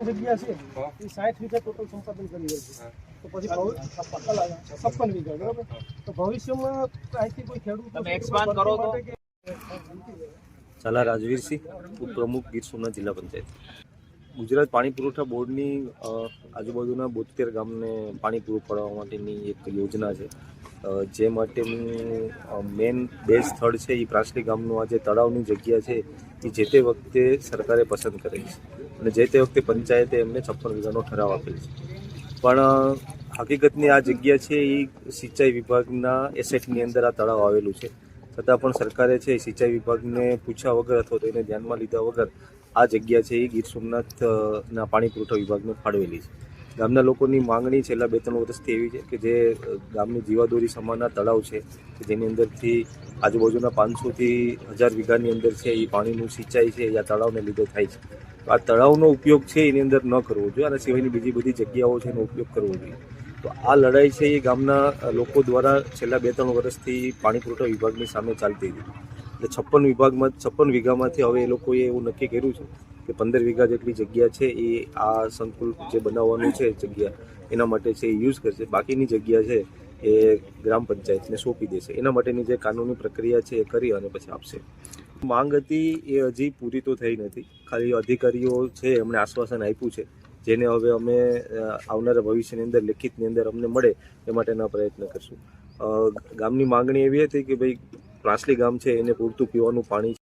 જગ્યા છે એ 60 વીઘા ટોટલ સંપાદન કરી રહ્યું છે. તો પછી 56 વીઘા બરાબર. તો ભવિષ્યમાં અહીંથી કોઈ ખેડૂત ઝાલા રાજવીરસિંહ, ઉપપ્રમુખ ગીર સોમનાથ જિલ્લા પંચાયત. ગુજરાત પાણી પુરવઠા બોર્ડની આજુબાજુના 72 ગામને પાણી પૂરું પાડવા માટેની એક યોજના છે. જે માટેનું મેન બેઝ સ્થળ છે એ પ્રાસલી ગામનું આ જે તળાવની જગ્યા છે એ જે તે વખતે સરકારે પસંદ કરેલી છે અને જે તે વખતે પંચાયતે એમને 56 વીઘાનો ઠરાવ આપેલ છે. પણ હકીકતની આ જગ્યા છે એ સિંચાઈ વિભાગના એસેટની અંદર આ તળાવ આવેલું છે. છતાં પણ સરકારે છે સિંચાઈ વિભાગને પૂછ્યા વગર અથવા તો એને ધ્યાનમાં લીધા વગર આ જગ્યા છે એ ગીર સોમનાથના પાણી પુરવઠા વિભાગને ફાળવેલી છે. ગામના લોકોની માંગણી છેલ્લા 2-3 વર્ષથી એવી છે કે જે ગામની જીવાદોરી સમાનના તળાવ છે કે જેની અંદરથી આજુબાજુના 500થી 1000 વીઘાની અંદર છે એ પાણીનું સિંચાઈ છે એ આ તળાવને લીધે થાય છે. તો આ તળાવનો ઉપયોગ છે એની અંદર ન કરવો જોઈએ અને સિવાયની બીજી બધી જગ્યાઓ છે એનો ઉપયોગ કરવો જોઈએ. તો આ લડાઈ છે એ ગામના લોકો દ્વારા છેલ્લા 2-3 વર્ષથી પાણી પુરવઠા વિભાગની સામે ચાલતી હતી. એટલે 56 વીઘામાંથી હવે એ લોકોએ એવું નક્કી કર્યું છે કે 15 વીઘા જેટલી જગ્યા છે એ આ સંકુલ જે બનાવવાનું છે જગ્યા એના માટે છે એ યુઝ કરશે. બાકીની જગ્યા છે એ ગ્રામ પંચાયતને સોંપી દેશે. એના માટેની જે કાનૂની પ્રક્રિયા છે એ કરી અને પછી આપશે. માંગ હતી એ હજી પૂરી તો થઈ નથી. ખાલી અધિકારીઓ છે એમણે આશ્વાસન આપ્યું છે જેને હવે અમે આવનારા ભવિષ્યની અંદર લેખિતની અંદર અમને મળે એ માટેના પ્રયત્ન કરશું. ગામની માંગણી એવી હતી કે ભાઈ પ્રાસલી ગામ છે એને પૂરતું પીવાનું પાણી